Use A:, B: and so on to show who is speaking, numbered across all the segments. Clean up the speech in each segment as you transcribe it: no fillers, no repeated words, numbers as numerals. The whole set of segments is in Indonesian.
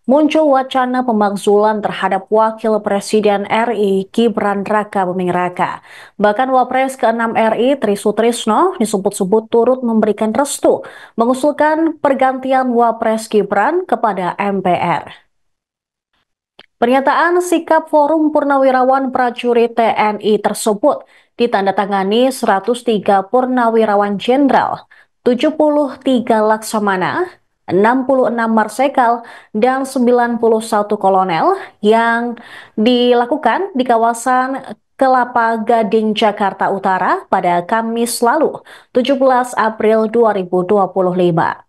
A: muncul wacana pemakzulan terhadap Wakil Presiden RI Gibran Raka Buming Raka. Bahkan Wapres ke-6 RI Tri Sutrisno disebut-sebut turut memberikan restu mengusulkan pergantian Wapres Gibran kepada MPR. Pernyataan sikap Forum Purnawirawan Prajurit TNI tersebut ditandatangani 103 Purnawirawan Jenderal, 73 Laksamana, 66 Marsekal, dan 91 Kolonel yang dilakukan di kawasan Kelapa Gading, Jakarta Utara pada Kamis lalu, 17 April 2025.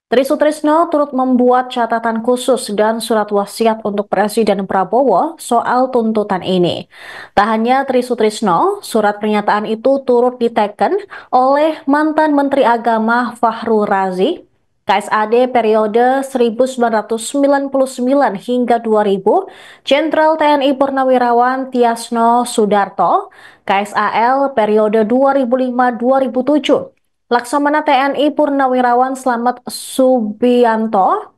A: Tri Sutrisno turut membuat catatan khusus dan surat wasiat untuk Presiden Prabowo soal tuntutan ini. Tak hanya Tri Sutrisno, surat pernyataan itu turut diteken oleh mantan Menteri Agama Fahrul Razi, KSAD periode 1999 hingga 2000, Jenderal TNI Purnawirawan Tiasno Sudarto, KSAL periode 2005-2007, Laksamana TNI Purnawirawan Slamet Subianto,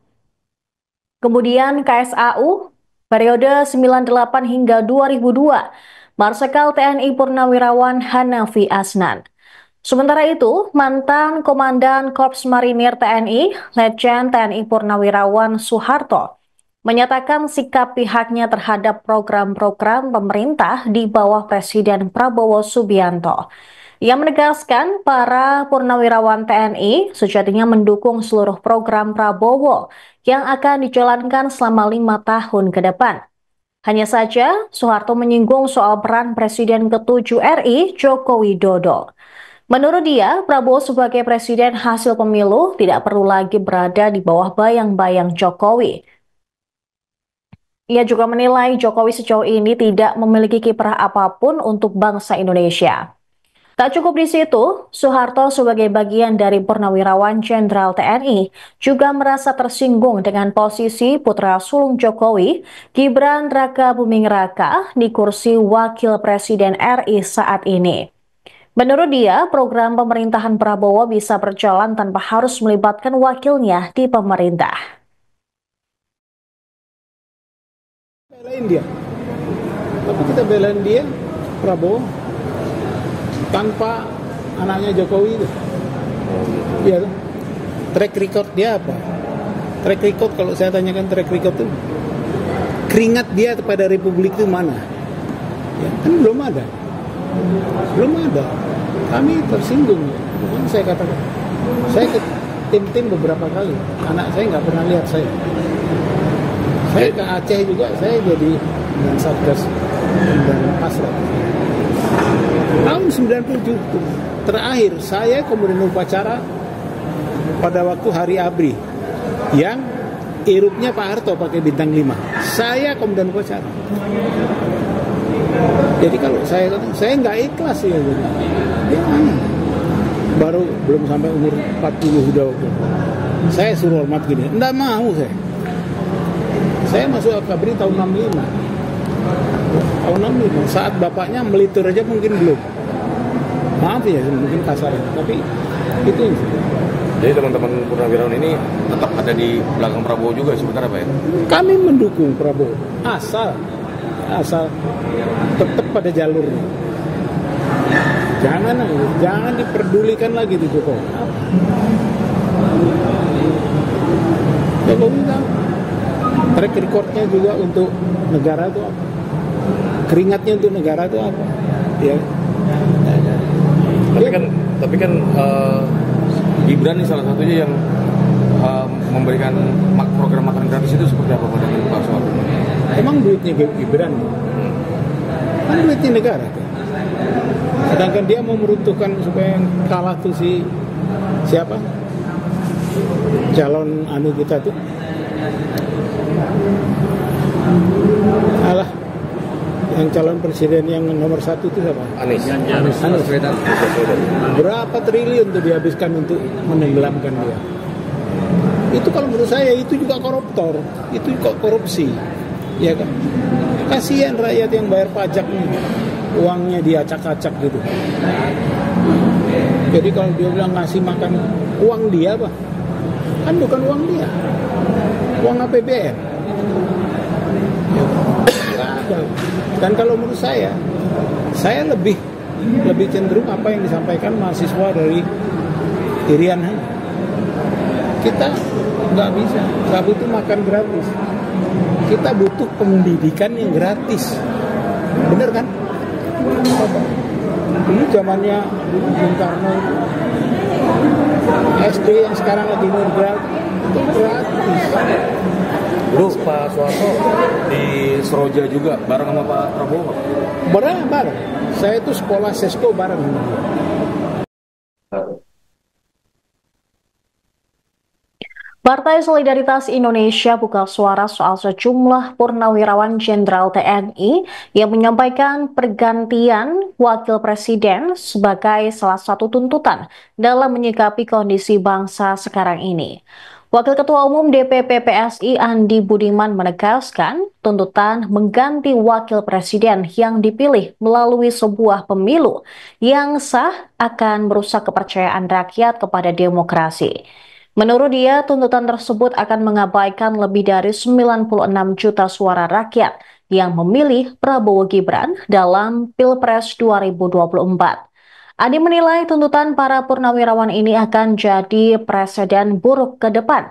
A: kemudian KSAU periode 98 hingga 2002, Marsekal TNI Purnawirawan Hanafi Asnan. Sementara itu, mantan Komandan Korps Marinir TNI, Letjen TNI Purnawirawan Soeharto, menyatakan sikap pihaknya terhadap program-program pemerintah di bawah Presiden Prabowo Subianto. Ia menegaskan para purnawirawan TNI sejatinya mendukung seluruh program Prabowo yang akan dijalankan selama 5 tahun ke depan. Hanya saja, Soeharto menyinggung soal peran Presiden ke-7 RI, Joko Widodo. Menurut dia, Prabowo sebagai presiden hasil pemilu tidak perlu lagi berada di bawah bayang-bayang Jokowi. Ia juga menilai Jokowi sejauh ini tidak memiliki kiprah apapun untuk bangsa Indonesia. Tak cukup di situ, Soeharto sebagai bagian dari Purnawirawan Jenderal TNI juga merasa tersinggung dengan posisi putra sulung Jokowi, Gibran Raka Buming Raka, di kursi Wakil Presiden RI saat ini. Menurut dia, program pemerintahan Prabowo bisa berjalan tanpa harus melibatkan wakilnya di pemerintah.
B: Belain dia, tapi kita belain dia, Prabowo, tanpa anaknya Jokowi itu. Ya, track record dia apa? Track record, kalau saya tanyakan track record itu, keringat dia kepada Republik itu mana? Ya, kan belum ada. Kami tersinggung. Bukan saya katakan. Saya ke tim-tim beberapa kali. Anak saya nggak pernah lihat saya. Saya ke Aceh juga, saya jadi dengan Satgas dan Pasra. Tahun 97 terakhir saya kemudian upacara pada waktu Hari ABRI yang irupnya Pak Harto pakai bintang 5. Saya kemudian upacara. Jadi kalau saya nggak ikhlas ya. Dia baru belum sampai umur 40 udah. Saya suruh hormat gini, enggak mau saya. Saya masuk ABRI tahun 65. Tahun 65, saat bapaknya melitur aja mungkin belum. Maaf ya, mungkin kasar, tapi itu.
C: Jadi teman-teman Purnawirawan ini tetap ada di belakang Prabowo juga sebenarnya Pak ya?
B: Kami mendukung Prabowo, asal tetap pada jalurnya. Jangan diperdulikan lagi di Jokowi. Jokowi kan track recordnya juga untuk negara itu apa? Keringatnya untuk negara itu apa? Ya.
C: Tapi kan Gibran ini salah satunya yang memberikan program makan gratis itu seperti apa pada Pak Soeharto?
B: Emang duitnya Gibran? Kan duitnya negara. Sedangkan dia mau meruntuhkan supaya kalah tuh siapa? Calon kita tuh. Alah, yang calon presiden yang nomor 1 itu siapa?
C: Anies.
B: Berapa triliun tuh dihabiskan untuk menenggelamkan dia? Itu kalau menurut saya itu juga koruptor, itu juga korupsi, ya kan? Kasihan rakyat yang bayar pajak nih, uangnya diacak-acak gitu. Jadi kalau dia bilang ngasih makan uang dia, kan bukan uang dia, uang APBN. gagal. Dan kalau menurut saya lebih cenderung apa yang disampaikan mahasiswa dari Irian. Kita nggak butuh makan gratis. Kita butuh pendidikan yang gratis. Bener kan? Dulu zamannya Bung Karno, SD yang sekarang lagi nurgrat itu gratis.
C: Dulu Pak Soeharto di Seroja juga bareng sama Pak Prabowo.
B: Bareng. Saya itu sekolah Sesko bareng sama dia.
A: Partai Solidaritas Indonesia buka suara soal sejumlah purnawirawan Jenderal TNI yang menyampaikan pergantian wakil presiden sebagai salah satu tuntutan dalam menyikapi kondisi bangsa sekarang ini. Wakil Ketua Umum DPP PSI Andi Budiman menegaskan tuntutan mengganti wakil presiden yang dipilih melalui sebuah pemilu yang sah akan merusak kepercayaan rakyat kepada demokrasi. Menurut dia, tuntutan tersebut akan mengabaikan lebih dari 96 juta suara rakyat yang memilih Prabowo Gibran dalam Pilpres 2024. Adi menilai tuntutan para purnawirawan ini akan jadi presiden buruk ke depan.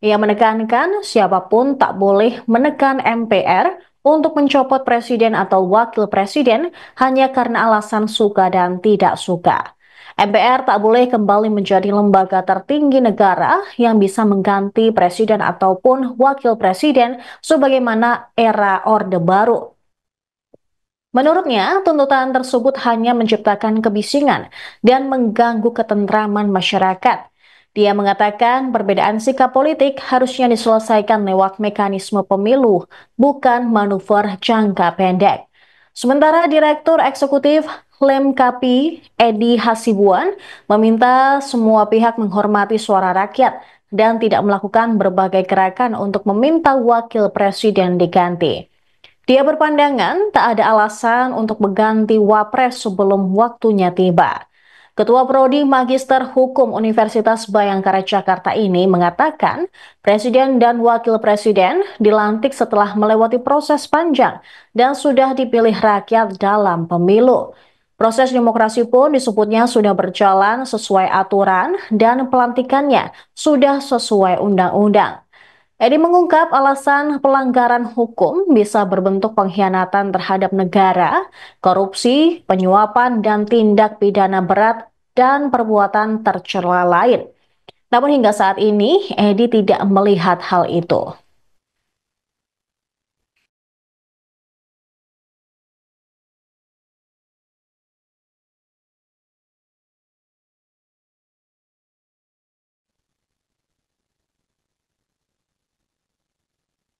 A: Ia menekankan siapapun tak boleh menekan MPR untuk mencopot presiden atau wakil presiden hanya karena alasan suka dan tidak suka. MPR tak boleh kembali menjadi lembaga tertinggi negara yang bisa mengganti presiden ataupun wakil presiden sebagaimana era Orde Baru. Menurutnya, tuntutan tersebut hanya menciptakan kebisingan dan mengganggu ketentraman masyarakat. Dia mengatakan perbedaan sikap politik harusnya diselesaikan lewat mekanisme pemilu, bukan manuver jangka pendek. Sementara Direktur Eksekutif Lemkapi Edi Hasibuan meminta semua pihak menghormati suara rakyat dan tidak melakukan berbagai gerakan untuk meminta wakil presiden diganti. Dia berpandangan tak ada alasan untuk mengganti wapres sebelum waktunya tiba. Ketua Prodi Magister Hukum Universitas Bayangkara Jakarta ini mengatakan presiden dan wakil presiden dilantik setelah melewati proses panjang dan sudah dipilih rakyat dalam pemilu. Proses demokrasi pun disebutnya sudah berjalan sesuai aturan dan pelantikannya sudah sesuai undang-undang. Edi mengungkap alasan pelanggaran hukum bisa berbentuk pengkhianatan terhadap negara, korupsi, penyuapan, dan tindak pidana berat dan perbuatan tercela lain. Namun hingga saat ini, Edi tidak melihat hal itu.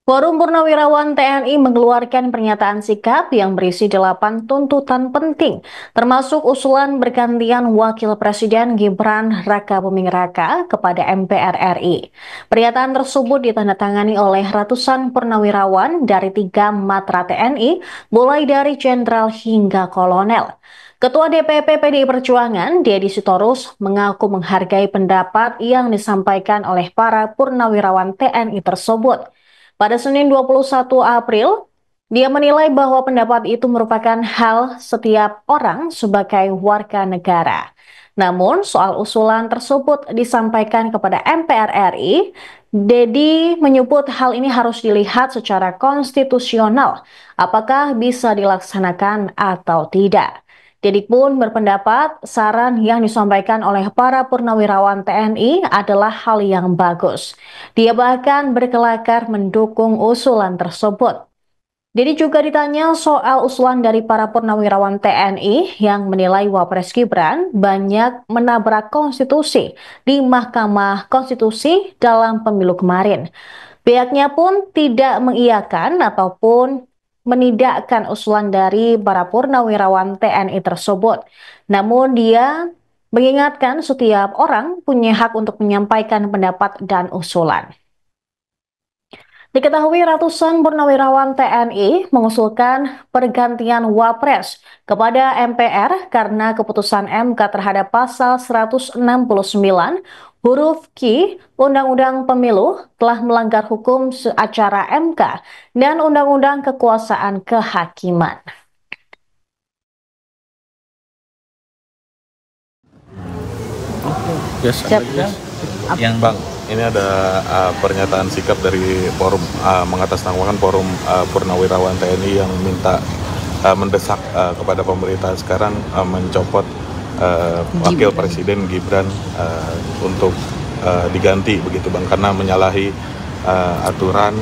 A: Forum Purnawirawan TNI mengeluarkan pernyataan sikap yang berisi 8 tuntutan penting, termasuk usulan bergantian Wakil Presiden Gibran Rakabuming Raka kepada MPR RI. Pernyataan tersebut ditandatangani oleh ratusan purnawirawan dari 3 matra TNI, mulai dari jenderal hingga kolonel. Ketua DPP PDI Perjuangan, Deddy Sitorus, mengaku menghargai pendapat yang disampaikan oleh para purnawirawan TNI tersebut. Pada Senin 21 April, dia menilai bahwa pendapat itu merupakan hal setiap orang sebagai warga negara. Namun, soal usulan tersebut disampaikan kepada MPR RI, Deddy menyebut hal ini harus dilihat secara konstitusional, apakah bisa dilaksanakan atau tidak. Deddy pun berpendapat saran yang disampaikan oleh para purnawirawan TNI adalah hal yang bagus. Dia bahkan berkelakar mendukung usulan tersebut. Deddy juga ditanya soal usulan dari para purnawirawan TNI yang menilai Wapres Gibran banyak menabrak konstitusi di Mahkamah Konstitusi dalam pemilu kemarin. Pihaknya pun tidak mengiyakan ataupun menidakkan usulan dari para purnawirawan TNI tersebut. Namun dia mengingatkan setiap orang punya hak untuk menyampaikan pendapat dan usulan. Diketahui ratusan purnawirawan TNI mengusulkan pergantian Wapres kepada MPR karena keputusan MK terhadap pasal 169 huruf Q Undang-Undang Pemilu telah melanggar hukum acara MK dan Undang-Undang Kekuasaan Kehakiman.
C: Yes,
D: Yang
E: Bang, ini ada pernyataan sikap dari forum mengatasnamakan forum Purnawirawan TNI yang minta mendesak kepada pemerintah sekarang mencopot Wakil Presiden Gibran untuk diganti begitu Bang, karena menyalahi aturan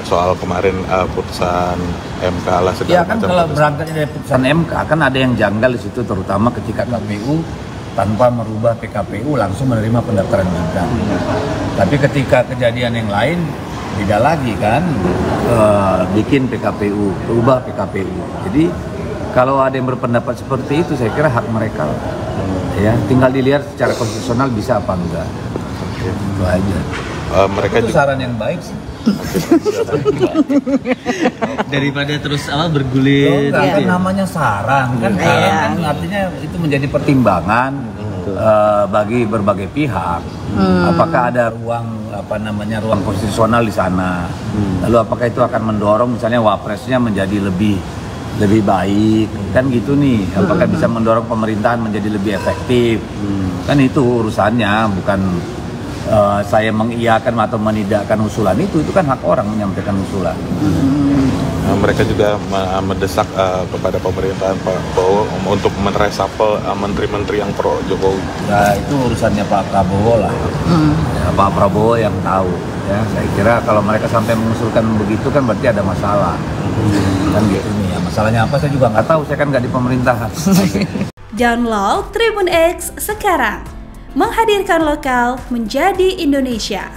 E: soal kemarin putusan MK lah segala
D: ya kan
E: macam.
D: kalau berangkatnya dari putusan MK kan ada yang janggal di situ, terutama ketika KPU tanpa merubah PKPU langsung menerima pendaftaran Gibran. Tapi ketika kejadian yang lain beda lagi kan, bikin PKPU, berubah PKPU. Jadi kalau ada yang berpendapat seperti itu, saya kira hak mereka. Ya, tinggal dilihat secara konstitusional bisa apa enggak. Itu aja.
E: Mereka
D: itu saran yang baik sih.
F: Daripada terus bergulir
D: Kan
F: gitu ya?
D: namanya saran kan, saran kan artinya itu menjadi pertimbangan bagi berbagai pihak. Apakah ada ruang ruang konstitusional di sana? Lalu apakah itu akan mendorong misalnya wapresnya menjadi lebih baik kan gitu nih? Apakah bisa mendorong pemerintahan menjadi lebih efektif? Kan itu urusannya, bukan saya mengiyakan atau menidakkan usulan itu kan hak orang menyampaikan usulan.
E: Mereka juga mendesak kepada pemerintahan Pak Prabowo untuk meresapel menteri-menteri yang pro Jokowi.
D: Nah itu urusannya Pak Prabowo lah. Ya, Pak Prabowo yang tahu. Ya, saya kira kalau mereka sampai mengusulkan begitu kan berarti ada masalah. Kan gitu nih. Ya, masalahnya apa saya juga nggak tahu. Saya kan nggak di pemerintahan.
G: Download Tribun X sekarang. Menghadirkan lokal menjadi Indonesia.